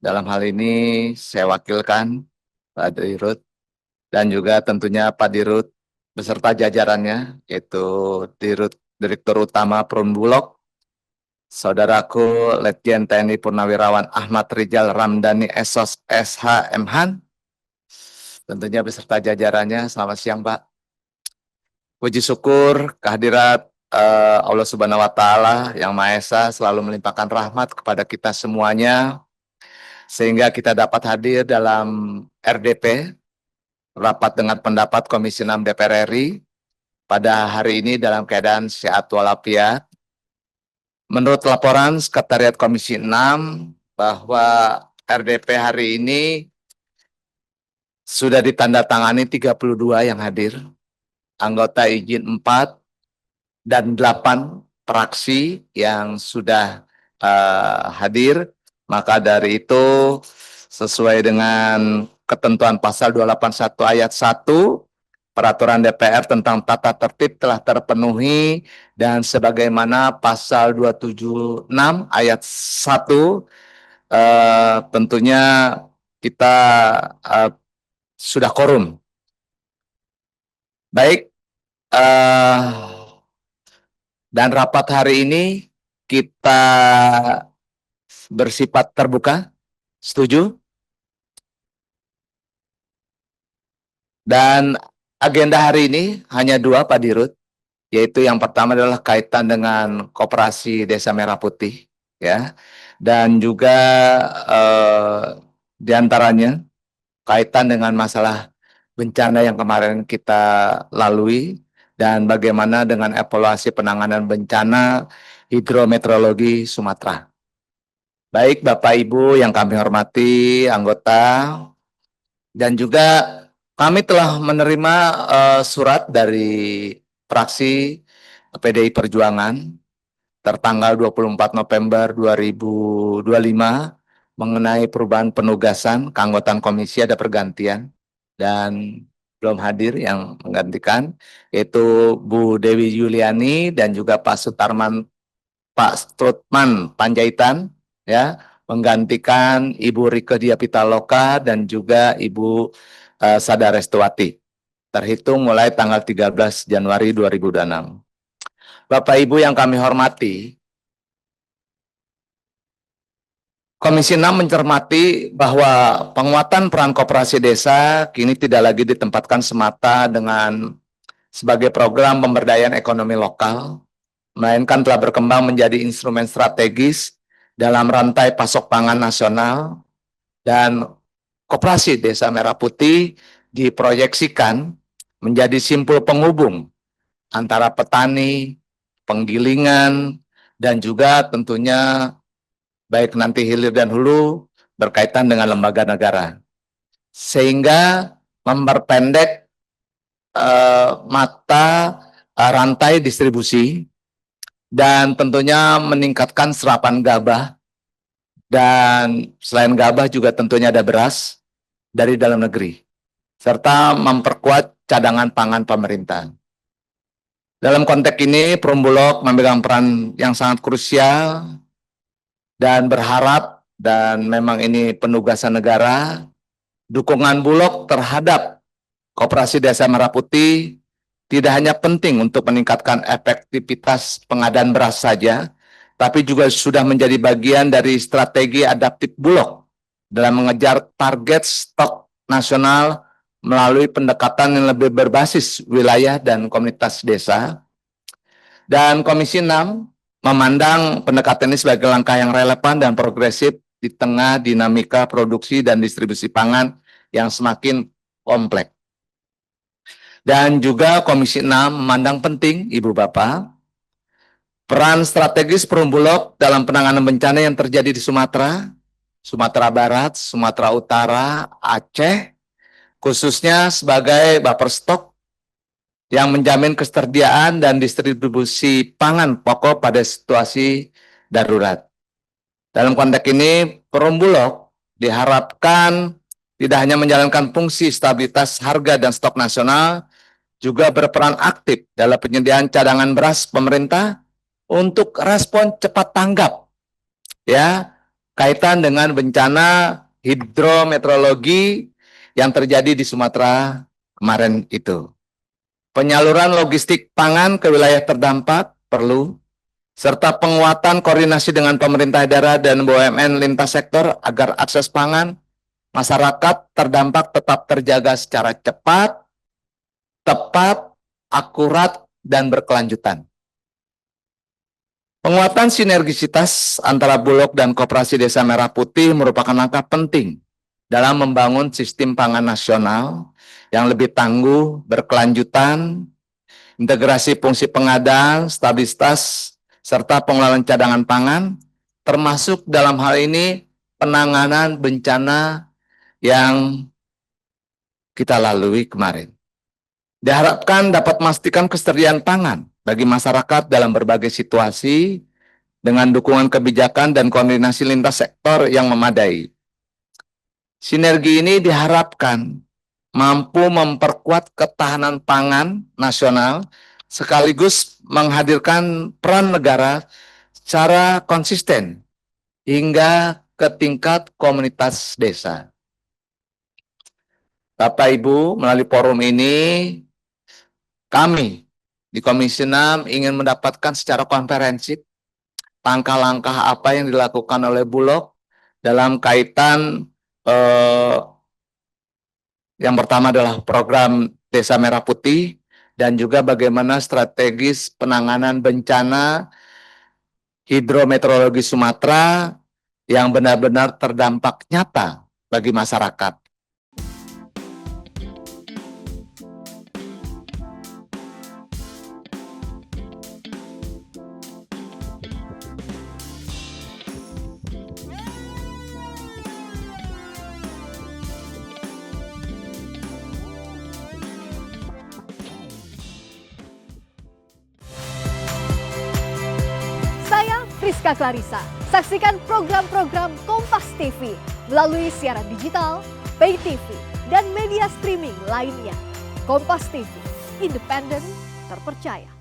Dalam hal ini saya wakilkan Pak Dirut dan juga tentunya Pak Dirut beserta jajarannya, yaitu Direktur Utama Perumbulok, Saudaraku Letjen TNI Purnawirawan Ahmad Rijal Ramdhani Esos SH MHan, tentunya beserta jajarannya. Selamat siang Pak. Puji syukur kehadirat Allah Subhanahu wa Ta'ala yang Maha Esa selalu melimpahkan rahmat kepada kita semuanya, sehingga kita dapat hadir dalam RDP, rapat dengan pendapat Komisi 6 DPR RI, pada hari ini dalam keadaan sehat walafiat. Menurut laporan Sekretariat Komisi 6, bahwa RDP hari ini sudah ditandatangani 32 yang hadir, anggota izin 4, dan 8 fraksi yang sudah hadir. Maka dari itu, sesuai dengan ketentuan pasal 281 ayat 1 Peraturan DPR tentang tata tertib telah terpenuhi, dan sebagaimana pasal 276 ayat 1 tentunya kita sudah quorum. Baik, dan rapat hari ini kita bersifat terbuka. Setuju? Dan agenda hari ini hanya 2, Pak Dirut, yaitu yang pertama adalah kaitan dengan Koperasi Desa Merah Putih, ya, dan juga diantaranya kaitan dengan masalah bencana yang kemarin kita lalui, dan bagaimana dengan evaluasi penanganan bencana hidrometeorologi Sumatera. Baik Bapak Ibu yang kami hormati, anggota, dan juga kami telah menerima surat dari fraksi PDI Perjuangan tertanggal 24 November 2025 mengenai perubahan penugasan keanggotaan komisi. Ada pergantian dan belum hadir yang menggantikan, yaitu Bu Dewi Yuliani dan juga Pak Strutman Panjaitan, ya, menggantikan Ibu Rike Diah Pitaloka dan juga Ibu Sada Restuati, terhitung mulai tanggal 13 Januari 2026. Bapak Ibu yang kami hormati, Komisi 6 mencermati bahwa penguatan peran koperasi desa kini tidak lagi ditempatkan semata dengan sebagai program pemberdayaan ekonomi lokal, melainkan telah berkembang menjadi instrumen strategis dalam rantai pasok pangan nasional, dan Koperasi Desa Merah Putih diproyeksikan menjadi simpul penghubung antara petani, penggilingan, dan juga tentunya baik nanti hilir dan hulu berkaitan dengan lembaga negara, sehingga memperpendek mata rantai distribusi, dan tentunya meningkatkan serapan gabah, dan selain gabah juga tentunya ada beras dari dalam negeri, serta memperkuat cadangan pangan pemerintah. Dalam konteks ini, Perumbulok memegang peran yang sangat krusial dan berharap, dan memang ini penugasan negara, dukungan Bulog terhadap Koperasi Desa Merah Putih tidak hanya penting untuk meningkatkan efektivitas pengadaan beras saja, tapi juga sudah menjadi bagian dari strategi adaptif Bulog dalam mengejar target stok nasional melalui pendekatan yang lebih berbasis wilayah dan komunitas desa. Dan Komisi 6 memandang pendekatan ini sebagai langkah yang relevan dan progresif di tengah dinamika produksi dan distribusi pangan yang semakin kompleks. Dan juga Komisi 6 memandang penting, Ibu Bapak, peran strategis Perumbulok dalam penanganan bencana yang terjadi di Sumatera, Sumatera Barat, Sumatera Utara, Aceh, khususnya sebagai buffer stok yang menjamin ketersediaan dan distribusi pangan pokok pada situasi darurat. Dalam konteks ini, Perumbulok diharapkan tidak hanya menjalankan fungsi stabilitas harga dan stok nasional, juga berperan aktif dalam penyediaan cadangan beras pemerintah untuk respon cepat tanggap, ya, kaitan dengan bencana hidrometeorologi yang terjadi di Sumatera kemarin itu. Penyaluran logistik pangan ke wilayah terdampak perlu, serta penguatan koordinasi dengan pemerintah daerah dan BUMN lintas sektor agar akses pangan masyarakat terdampak tetap terjaga secara cepat, tepat, akurat, dan berkelanjutan. Penguatan sinergisitas antara Bulog dan Koperasi Desa Merah Putih merupakan langkah penting dalam membangun sistem pangan nasional yang lebih tangguh, berkelanjutan, integrasi fungsi pengadaan, stabilitas, serta pengelolaan cadangan pangan, termasuk dalam hal ini penanganan bencana yang kita lalui kemarin. Diharapkan dapat memastikan kesediaan pangan bagi masyarakat dalam berbagai situasi dengan dukungan kebijakan dan koordinasi lintas sektor yang memadai. Sinergi ini diharapkan mampu memperkuat ketahanan pangan nasional sekaligus menghadirkan peran negara secara konsisten hingga ke tingkat komunitas desa. Bapak Ibu, melalui forum ini kami di Komisi 6 ingin mendapatkan secara komprehensif langkah-langkah apa yang dilakukan oleh Bulog dalam kaitan yang pertama adalah program Desa Merah Putih dan juga bagaimana strategis penanganan bencana hidrometeorologi Sumatera yang benar-benar terdampak nyata bagi masyarakat. Saya Friska Clarissa. Saksikan program-program Kompas TV melalui siaran digital, pay TV, dan media streaming lainnya. Kompas TV, independen, terpercaya.